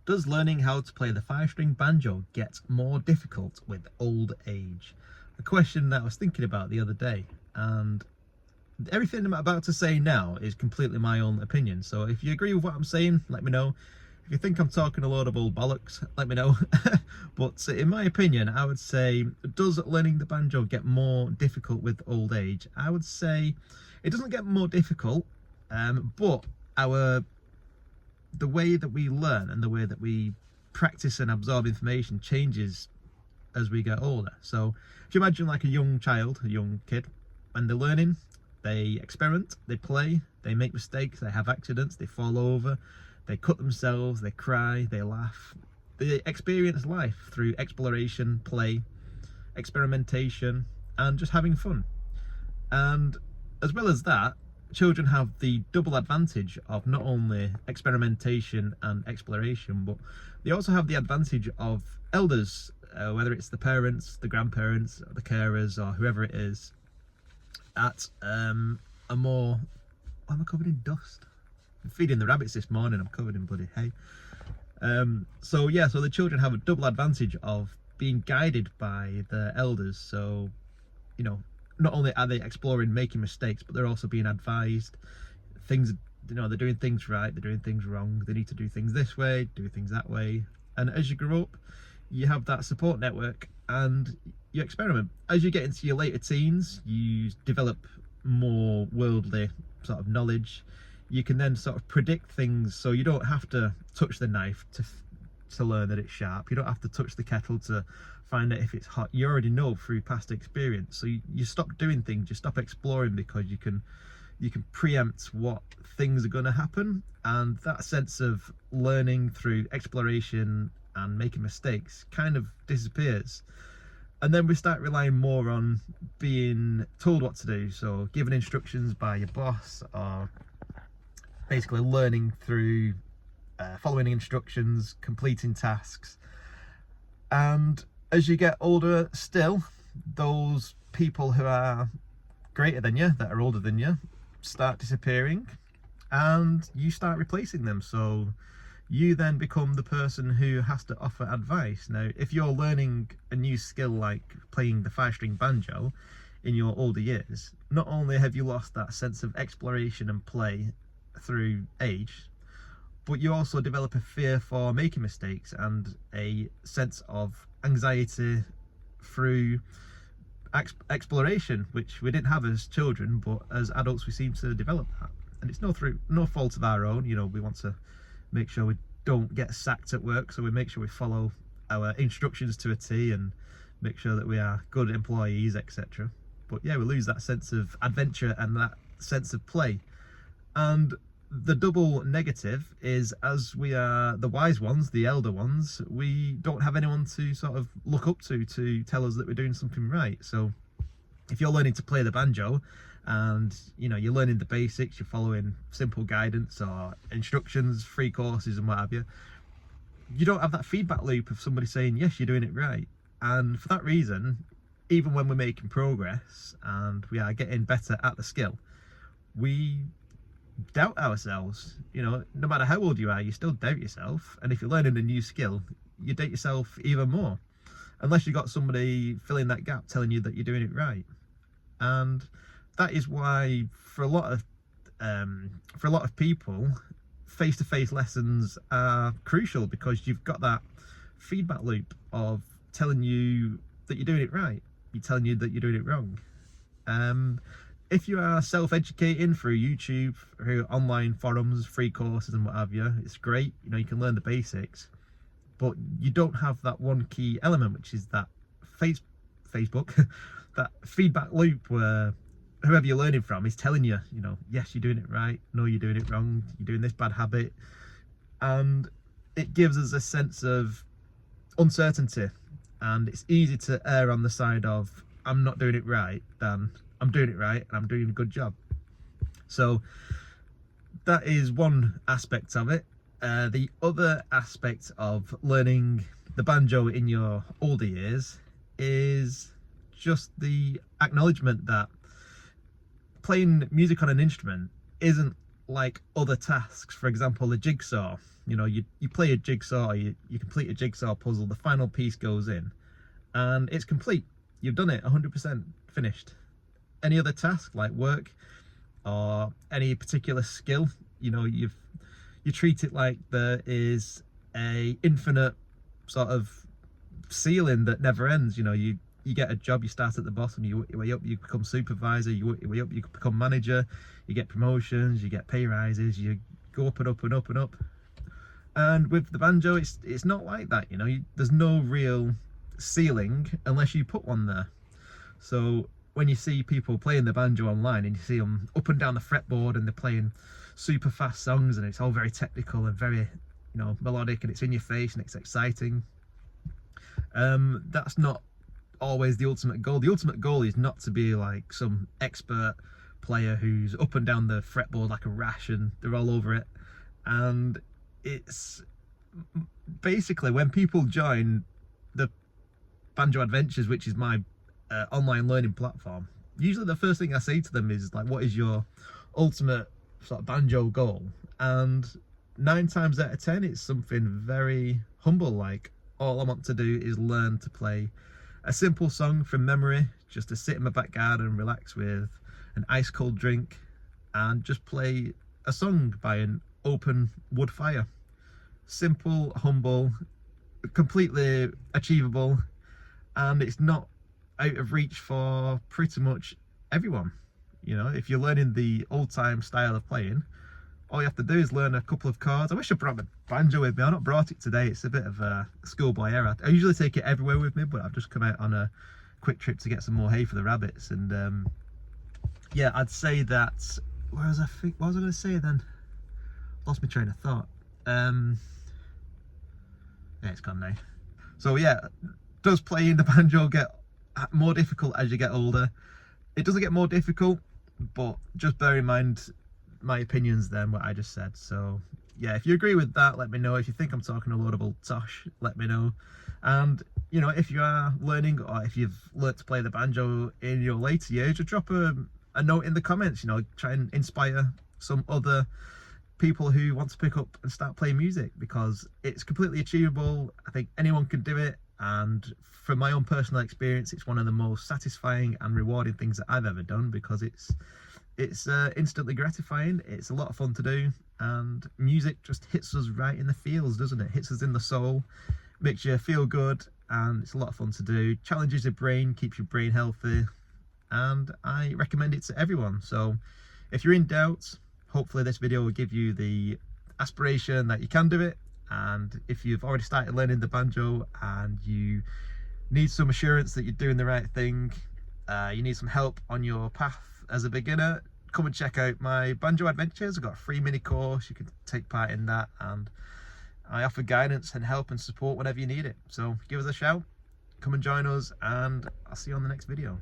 Does learning how to play the 5-string banjo get more difficult with old age? A question that I was thinking about the other day, and everything I'm about to say now is completely my own opinion. So if you agree with what I'm saying, let me know. If you think I'm talking a load of old bollocks, let me know. But in my opinion, I would say, does learning the banjo get more difficult with old age? I would say it doesn't get more difficult, but the way that we learn and the way that we practice and absorb information changes as we get older. So if you imagine like a young child, a young kid, when they're learning, they experiment, they play, they make mistakes, they have accidents, they fall over, they cut themselves, they cry, they laugh. They experience life through exploration, play, experimentation, and just having fun. And as well as that, children have the double advantage of not only experimentation and exploration, but they also have the advantage of elders, whether it's the parents, the grandparents, the carers, or whoever it is, at a more... Why am I covered in dust? I'm feeding the rabbits this morning, I'm covered in bloody hay. So the children have a double advantage of being guided by their elders. So, you know, not only are they exploring, making mistakes, but they're also being advised things, you know, they're doing things right, they're doing things wrong, they need to do things this way, do things that way. And as you grow up, you have that support network and you experiment. As you get into your later teens, you develop more worldly sort of knowledge. You can then sort of predict things, so you don't have to touch the knife to learn that it's sharp. You don't have to touch the kettle to find out if it's hot. You already know through past experience. So you stop doing things, you stop exploring, because you can preempt what things are going to happen. And that sense of learning through exploration and making mistakes kind of disappears. And then we start relying more on being told what to do. So given instructions by your boss, or basically learning through following instructions, completing tasks. And as you get older still, those people who are greater than you, that are older than you, start disappearing and you start replacing them. So you then become the person who has to offer advice. Now, if you're learning a new skill like playing the 5-string banjo in your older years, not only have you lost that sense of exploration and play through age, but you also develop a fear for making mistakes and a sense of anxiety through exploration, which we didn't have as children, but as adults we seem to develop that. And it's no fault of our own. You know, we want to make sure we don't get sacked at work, so we make sure we follow our instructions to a T and make sure that we are good employees, etc. But yeah, we lose that sense of adventure and that sense of play. And the double negative is, as we are the wise ones, the elder ones, we don't have anyone to sort of look up to tell us that we're doing something right. So if you're learning to play the banjo and, you know, you're learning the basics, you're following simple guidance or instructions, free courses and what have you, you don't have that feedback loop of somebody saying, yes, you're doing it right. And for that reason, even when we're making progress and we are getting better at the skill, we doubt ourselves. You know, no matter how old you are, you still doubt yourself. And if you're learning a new skill, you doubt yourself even more, unless you've got somebody filling that gap telling you that you're doing it right. And that is why for a lot of people, face-to-face lessons are crucial, because you've got that feedback loop of telling you that you're doing it right, you're telling you that you're doing it wrong. If you are self-educating through YouTube, through online forums, free courses and what have you, it's great. You know, you can learn the basics, but you don't have that one key element, which is that Facebook, that feedback loop where whoever you're learning from is telling you, you know, yes, you're doing it right, no, you're doing it wrong, you're doing this bad habit. And it gives us a sense of uncertainty, and it's easy to err on the side of I'm not doing it right than I'm doing it right and I'm doing a good job. So that is one aspect of it. The other aspect of learning the banjo in your older years is just the acknowledgement that playing music on an instrument isn't like other tasks. For example, a jigsaw. You know, you play a jigsaw, or you complete a jigsaw puzzle, the final piece goes in and it's complete. You've done it 100% finished. Any other task like work or any particular skill, you know, you treat it like there is a infinite sort of ceiling that never ends. You know, you get a job, you start at the bottom, you work your way up, you become supervisor, you work your way up, you become manager, you get promotions, you get pay rises, you go up and up and up and up. And with the banjo, it's not like that. You know, there's no real ceiling unless you put one there. So when you see people playing the banjo online and you see them up and down the fretboard and they're playing super fast songs and it's all very technical and very, you know, melodic and it's in your face and it's exciting, that's not always the ultimate goal. The ultimate goal is not to be like some expert player who's up and down the fretboard like a rash and they're all over it. And it's basically when people join the Banjo Adventures, which is my online learning platform, usually the first thing I say to them is like, what is your ultimate sort of banjo goal? And 9 times out of 10 it's something very humble, like all I want to do is learn to play a simple song from memory, just to sit in my back garden and relax with an ice cold drink and just play a song by an open wood fire. Simple, humble, completely achievable, and it's not out of reach for pretty much everyone. You know, if you're learning the old-time style of playing, all you have to do is learn a couple of chords. I wish I brought the banjo with me. I've not brought it today. It's a bit of a schoolboy error. I usually take it everywhere with me, but I've just come out on a quick trip to get some more hay for the rabbits. And yeah, I'd say that, what was I going to say then? Lost my train of thought. Yeah, it's gone now. So yeah, does playing the banjo get more difficult as you get older? It doesn't get more difficult, but just bear in mind my opinions then, what I just said. So yeah, if you agree with that, let me know. If you think I'm talking a load of old tosh, let me know. And you know, if you are learning, or if you've learnt to play the banjo in your later years, just drop a note in the comments. You know, try and inspire some other people who want to pick up and start playing music, because it's completely achievable. I think anyone can do it, and from my own personal experience, it's one of the most satisfying and rewarding things that I've ever done, because it's instantly gratifying. It's a lot of fun to do, and music just hits us right in the feels, doesn't it? Hits us in the soul, makes you feel good, and it's a lot of fun to do. Challenges your brain, keeps your brain healthy, and I recommend it to everyone. So if you're in doubt, hopefully this video will give you the aspiration that you can do it. And if you've already started learning the banjo and you need some assurance that you're doing the right thing, you need some help on your path as a beginner, come and check out my Banjo Adventures. I've got a free mini course, you can take part in that, and I offer guidance and help and support whenever you need it. So give us a shout, come and join us, and I'll see you on the next video.